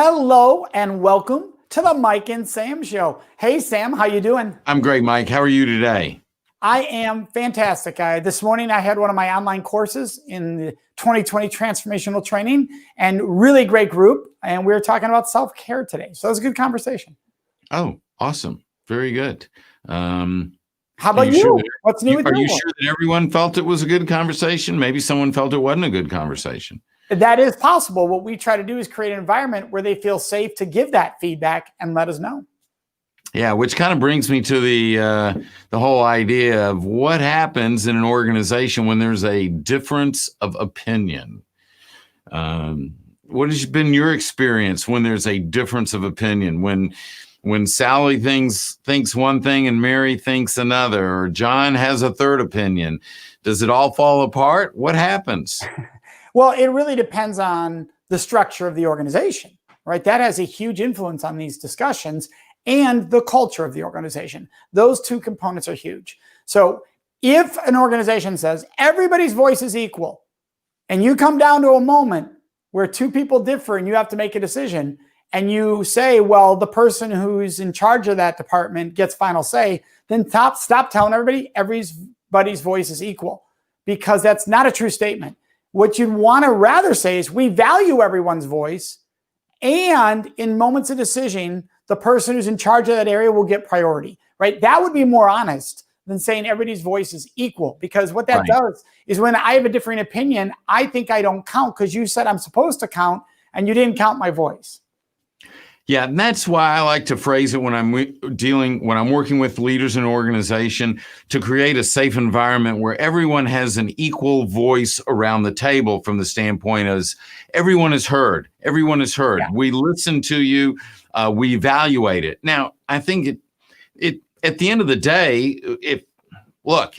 Hello and welcome to the Mike and Sam Show. Hey, Sam, how you doing? I'm great, Mike. How are you today? I am fantastic. This morning I had one of my online courses in the 2020 transformational training and really great group. And we were talking about self-care today. So it was a good conversation. Oh, awesome. Very good. How about you? Sure What's new with you? Are you sure that everyone felt it was a good conversation? Maybe someone felt it wasn't a good conversation. That is possible. What we try to do is create an environment where they feel safe to give that feedback and let us know. Yeah, which kind of brings me to the whole idea of what happens in an organization when there's a difference of opinion. What has been your experience when there's a difference of opinion? When Sally thinks one thing and Mary thinks another, or John has a third opinion, does it all fall apart? What happens? Well, it really depends on the structure of the organization, right? That has a huge influence on these discussions and the culture of the organization. Those two components are huge. So if an organization says everybody's voice is equal, and you come down to a moment where two people differ and you have to make a decision, and you say, well, the person who's in charge of that department gets final say, then stop telling everybody's voice is equal, because that's not a true statement. What you'd want to rather say is we value everyone's voice, and in moments of decision, the person who's in charge of that area will get priority, right? That would be more honest than saying everybody's voice is equal, because what that does is when I have a differing opinion, I think I don't count because you said I'm supposed to count and you didn't count my voice. Yeah, and that's why I like to phrase it when I'm working with leaders in an organization, to create a safe environment where everyone has an equal voice around the table, from the standpoint as everyone is heard. Everyone is heard. Yeah. We listen to you. We evaluate it. Now, I think it at the end of the day,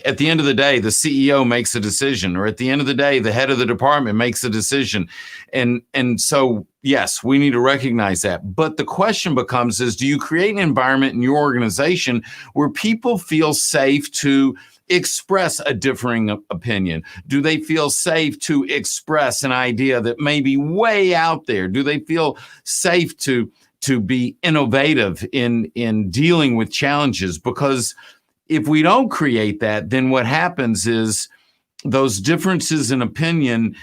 at the end of the day, the CEO makes a decision, or at the end of the day, the head of the department makes a decision. And so, yes, we need to recognize that. But the question becomes do you create an environment in your organization where people feel safe to express a differing opinion? Do they feel safe to express an idea that may be way out there? Do they feel safe to be innovative in dealing with challenges? Because if we don't create that, then what happens is those differences in opinion,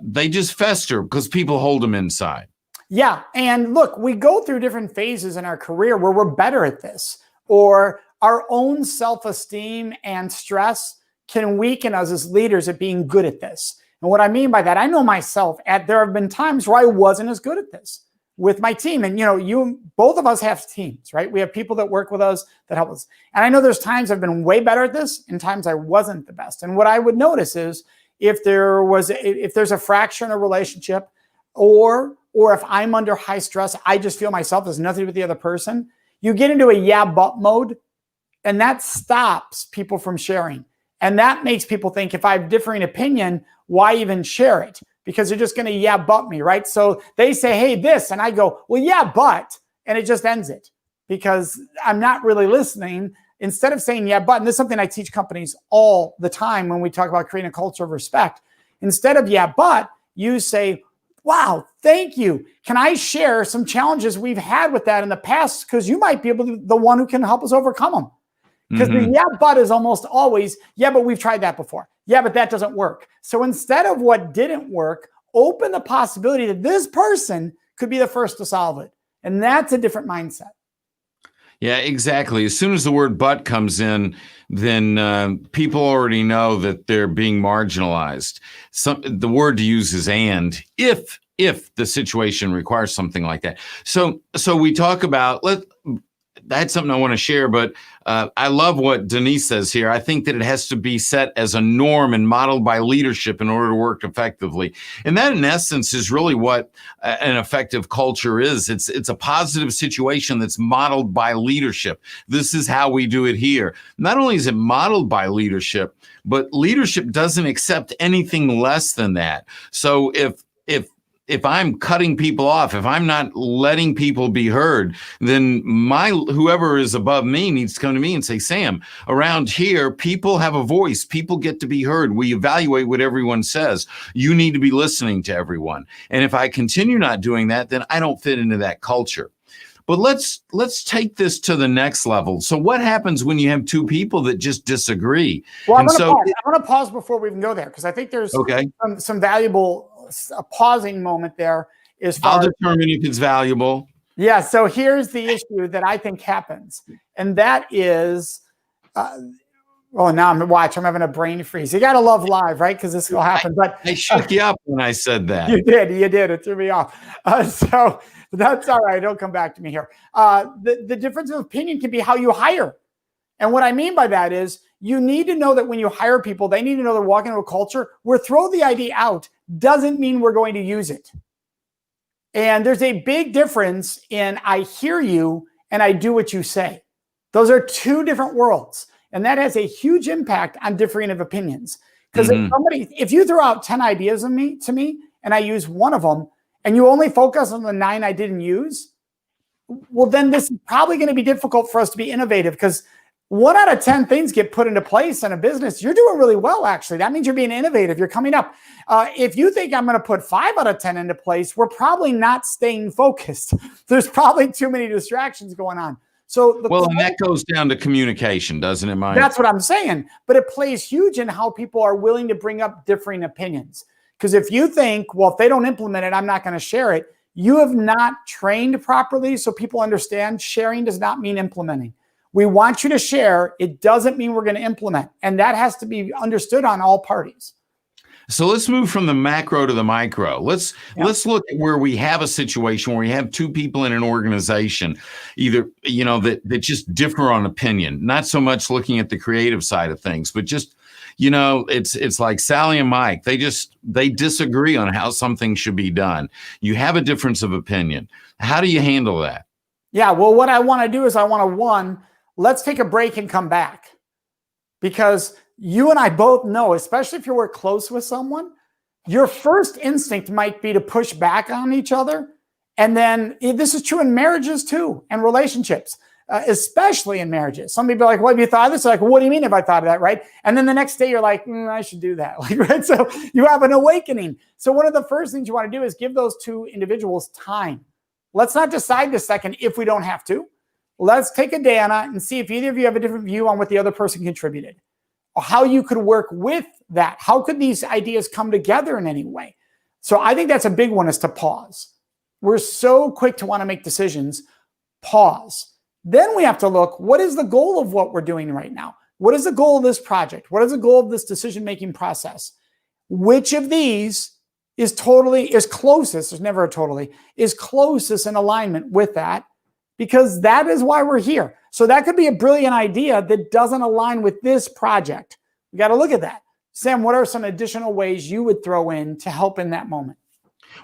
they just fester because people hold them inside. Yeah. And look, we go through different phases in our career where we're better at this, or our own self-esteem and stress can weaken us as leaders at being good at this. And what I mean by that, I know myself, there have been times where I wasn't as good at this with my team. And, both of us have teams, right? We have people that work with us that help us. And I know there's times I've been way better at this and times I wasn't the best. And what I would notice is if there's a fracture in a relationship, or if I'm under high stress, I just feel myself, there's nothing with the other person, you get into a yeah, but mode, and that stops people from sharing. And that makes people think, if I have differing opinion, why even share it? Because they're just going to yeah, but me, right? So they say, hey, this, and I go, well, yeah, but, and it just ends it because I'm not really listening. Instead of saying yeah, but, and this is something I teach companies all the time when we talk about creating a culture of respect. Instead of yeah, but, you say, wow, thank you. Can I share some challenges we've had with that in the past? Because you might be the one who can help us overcome them. Because the yeah, but is almost always, yeah, but we've tried that before. Yeah, but that doesn't work. So instead of what didn't work, open the possibility that this person could be the first to solve it. And that's a different mindset. Yeah, exactly. As soon as the word but comes in, then people already know that they're being marginalized. The word to use is and, if the situation requires something like that. So we talk about, that's something I want to share, but I love what Denise says here. I think that it has to be set as a norm and modeled by leadership in order to work effectively. And that, in essence, is really what an effective culture is. It's a positive situation that's modeled by leadership. This is how we do it here. Not only is it modeled by leadership, but leadership doesn't accept anything less than that. So if if I'm cutting people off, if I'm not letting people be heard, then whoever is above me needs to come to me and say, Sam, around here, people have a voice. People get to be heard. We evaluate what everyone says. You need to be listening to everyone. And if I continue not doing that, then I don't fit into that culture. But let's take this to the next level. So what happens when you have two people that just disagree? Well, I'm going to pause before we even go there, because I think there's some valuable pausing moment there. I'll determine if it's valuable. Yeah. So here's the issue that I think happens, and that is, oh, now I'm having a brain freeze. You got to love live, right? Because this will happen. But I shook you up when I said that. You did. It threw me off. So that's all right. It'll come back to me here. The difference of opinion can be how you hire. And what I mean by that is you need to know that when you hire people, they need to know they're walking into a culture where throw the idea out doesn't mean we're going to use it. And there's a big difference in I hear you and I do what you say. Those are two different worlds. And that has a huge impact on differing of opinions. Because if you throw out 10 ideas to me and I use one of them, and you only focus on the 9 I didn't use, well, then this is probably going to be difficult for us to be innovative, because 1 out of 10 things get put into place in a business. You're doing really well, actually. That means you're being innovative. You're coming up. If you think I'm going to put 5 out of 10 into place, we're probably not staying focused. There's probably too many distractions going on. So and that goes down to communication, doesn't it, Mike? That's what I'm saying. But it plays huge in how people are willing to bring up differing opinions. Because if you think, well, if they don't implement it, I'm not going to share it, you have not trained properly so people understand sharing does not mean implementing. We want you to share. It doesn't mean we're going to implement. And that has to be understood on all parties. So let's move from the macro to the micro. Let's look at where we have a situation where we have two people in an organization, either, that just differ on opinion, not so much looking at the creative side of things, but just, it's like Sally and Mike. They disagree on how something should be done. You have a difference of opinion. How do you handle that? Yeah, well, what I want to do is let's take a break and come back, because you and I both know, especially if you work close with someone, your first instinct might be to push back on each other. And then this is true in marriages too, and relationships, especially in marriages. Some people are like, what have you thought of this? Like, what do you mean if I thought of that, right? And then the next day you're like, I should do that. Right? So you have an awakening. So one of the first things you want to do is give those two individuals time. Let's not decide this second if we don't have to. Let's take a day on it and see if either of you have a different view on what the other person contributed, or how you could work with that. How could these ideas come together in any way? So I think that's a big one, is to pause. We're so quick to want to make decisions. Pause. Then we have to look, what is the goal of what we're doing right now? What is the goal of this project? What is the goal of this decision-making process? Which of these is closest, there's never a totally, is closest in alignment with that? Because that is why we're here. So that could be a brilliant idea that doesn't align with this project. We got to look at that. Sam, what are some additional ways you would throw in to help in that moment?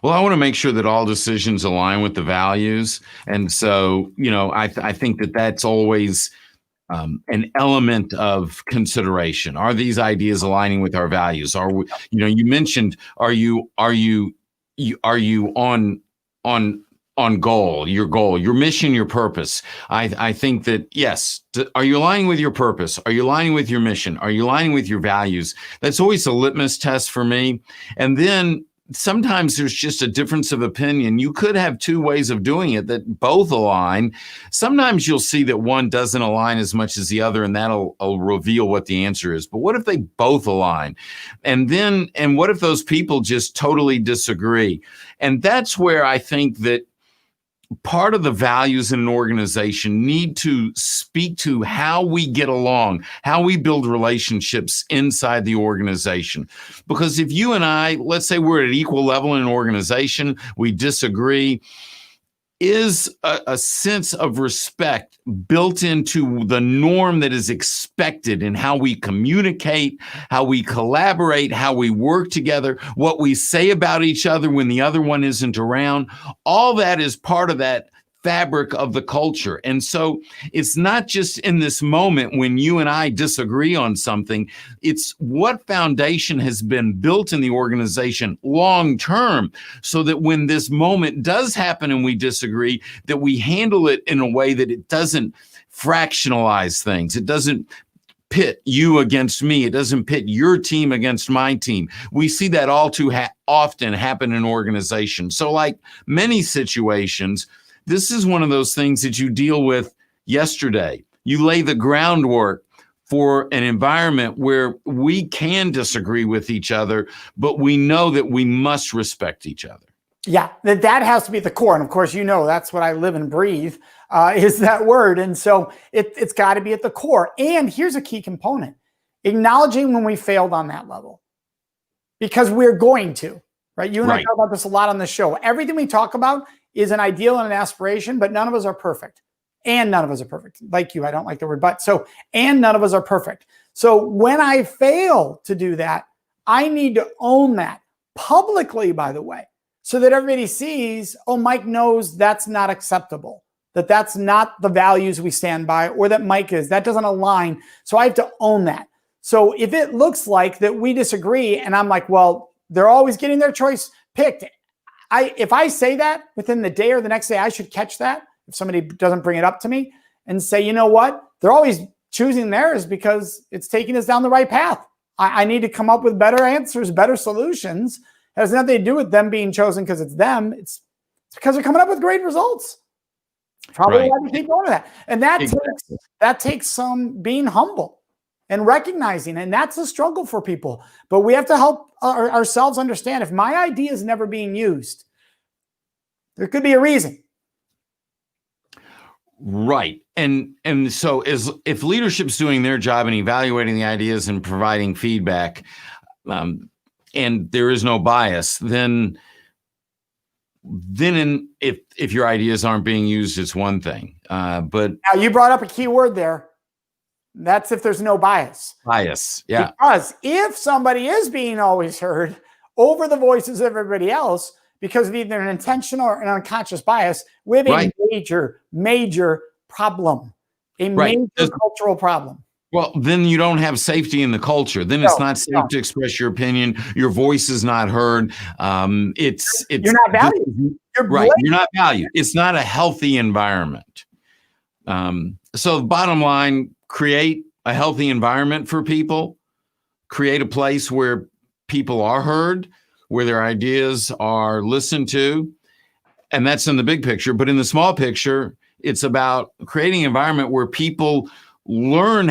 Well, I want to make sure that all decisions align with the values. And so, I think that that's always an element of consideration. Are these ideas aligning with our values? Are we, you mentioned, are you on goal, your mission, your purpose? I think that, yes. Are you aligning with your purpose? Are you aligning with your mission? Are you aligning with your values? That's always a litmus test for me. And then sometimes there's just a difference of opinion. You could have two ways of doing it that both align. Sometimes you'll see that one doesn't align as much as the other, and that'll reveal what the answer is. But what if they both align? And what if those people just totally disagree? And that's where I think that part of the values in an organization need to speak to how we get along, how we build relationships inside the organization. Because if you and I, let's say we're at equal level in an organization, we disagree, is a sense of respect built into the norm that is expected in how we communicate, how we collaborate, how we work together, what we say about each other when the other one isn't around. All that is part of that fabric of the culture. And so it's not just in this moment when you and I disagree on something, it's what foundation has been built in the organization long term, so that when this moment does happen and we disagree, that we handle it in a way that it doesn't fractionalize things. It doesn't pit you against me. It doesn't pit your team against my team. We see that all too often happen in organizations. So like many situations, this is one of those things that you deal with yesterday. You lay the groundwork for an environment where we can disagree with each other, but we know that we must respect each other. Yeah, that has to be the core. And of course, that's what I live and breathe, is that word. And so it's got to be at the core. And here's a key component: acknowledging when we failed on that level, because we're going to, right? You and I talk about this a lot on the show. Everything we talk about is an ideal and an aspiration, but none of us are perfect. And none of us are perfect. Like you, I don't like the word but. And none of us are perfect. So when I fail to do that, I need to own that publicly, by the way, so that everybody sees, oh, Mike knows that's not acceptable, that that's not the values we stand by, or that Mike that doesn't align. So I have to own that. So if it looks like that we disagree and I'm like, well, they're always getting their choice picked, if I say that within the day or the next day, I should catch that if somebody doesn't bring it up to me and say, you know what? They're always choosing theirs because it's taking us down the right path. I need to come up with better answers, better solutions. It has nothing to do with them being chosen because it's them. It's because they're coming up with great results. Probably why we keep going to that. And that takes some being humble and recognizing, and that's a struggle for people. But we have to help ourselves understand, if my idea is never being used, there could be a reason. Right. And so if leadership's doing their job and evaluating the ideas and providing feedback, and there is no bias, then if your ideas aren't being used, it's one thing. But now you brought up a key word there. That's if there's no bias. Bias, yeah. Because if somebody is being always heard over the voices of everybody else because of either an intentional or an unconscious bias, we have a major problem, major cultural problem. Well, then you don't have safety in the culture. Then it's not safe to express your opinion. Your voice is not heard. It's you're not valued. You're not valued. It's not a healthy environment. So bottom line, create a healthy environment for people. Create a place where people are heard, where their ideas are listened to. And that's in the big picture. But in the small picture, it's about creating an environment where people learn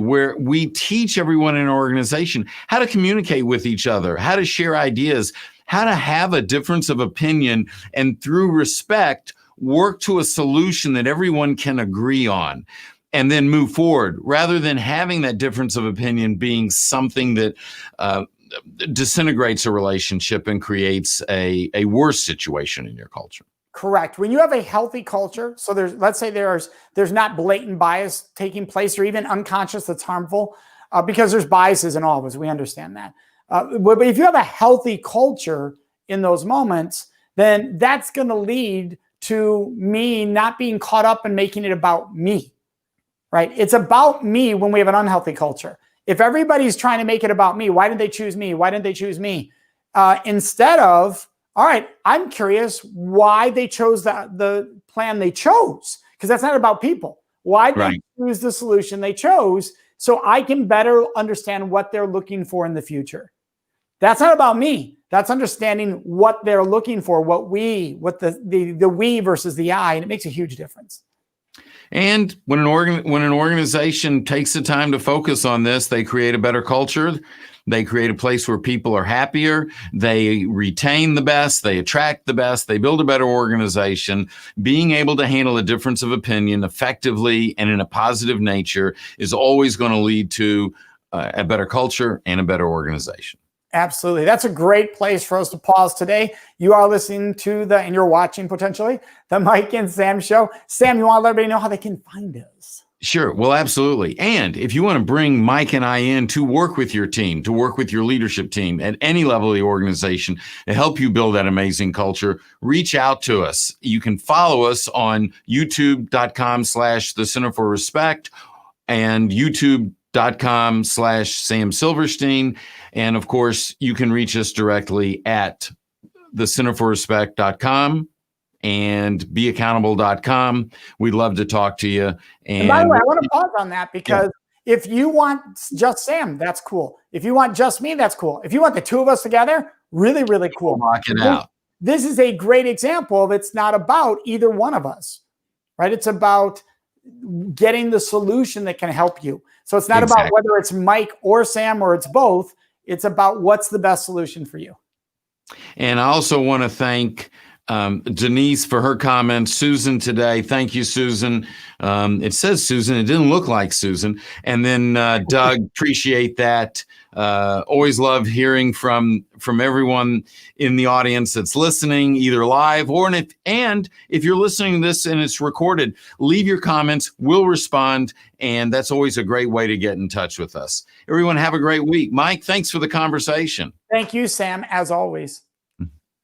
where we teach everyone in an organization how to communicate with each other, how to share ideas, how to have a difference of opinion, and through respect, work to a solution that everyone can agree on, and then move forward, rather than having that difference of opinion being something that disintegrates a relationship and creates a worse situation in your culture. Correct. When you have a healthy culture, so let's say there's not blatant bias taking place or even unconscious that's harmful, because there's biases in all of us. We understand that. But if you have a healthy culture in those moments, then that's going to lead to me not being caught up and making it about me, right? It's about me when we have an unhealthy culture. If everybody's trying to make it about me, why didn't they choose me? Why didn't they choose me? Instead of, all right, I'm curious why they chose the plan they chose, because that's not about people. Why did they choose the solution they chose, so I can better understand what they're looking for in the future. That's not about me. That's understanding what they're looking for, what the we versus the I, and it makes a huge difference. And when an organization takes the time to focus on this, they create a better culture. They create a place where people are happier. They retain the best. They attract the best. They build a better organization. Being able to handle a difference of opinion effectively and in a positive nature is always going to lead to a better culture and a better organization. Absolutely. That's a great place for us to pause today. You are listening to and you're watching potentially the Mike and Sam show. Sam, you want to let everybody know how they can find us? Sure. Well, absolutely. And if you want to bring Mike and I in to work with your team, to work with your leadership team at any level of the organization to help you build that amazing culture, reach out to us. You can follow us on youtube.com/the Center for Respect and youtube.com/Sam Silverstein. And of course, you can reach us directly at thecenterforrespect.com and beaccountable.com. We'd love to talk to you. And by the way, I want to pause on that because if you want just Sam, that's cool. If you want just me, that's cool. If you want the two of us together, really, really cool. Rock it out. This is a great example of it's not about either one of us, right? It's about getting the solution that can help you. So it's not about whether it's Mike or Sam or it's both. It's about what's the best solution for you. And I also want to thank Denise for her comments. Susan today. Thank you, Susan. It says Susan. It didn't look like Susan. And then Doug, appreciate that. Always love hearing from everyone in the audience that's listening, either live or if you're listening to this and it's recorded, leave your comments. We'll respond. And that's always a great way to get in touch with us. Everyone have a great week. Mike, thanks for the conversation. Thank you, Sam, as always.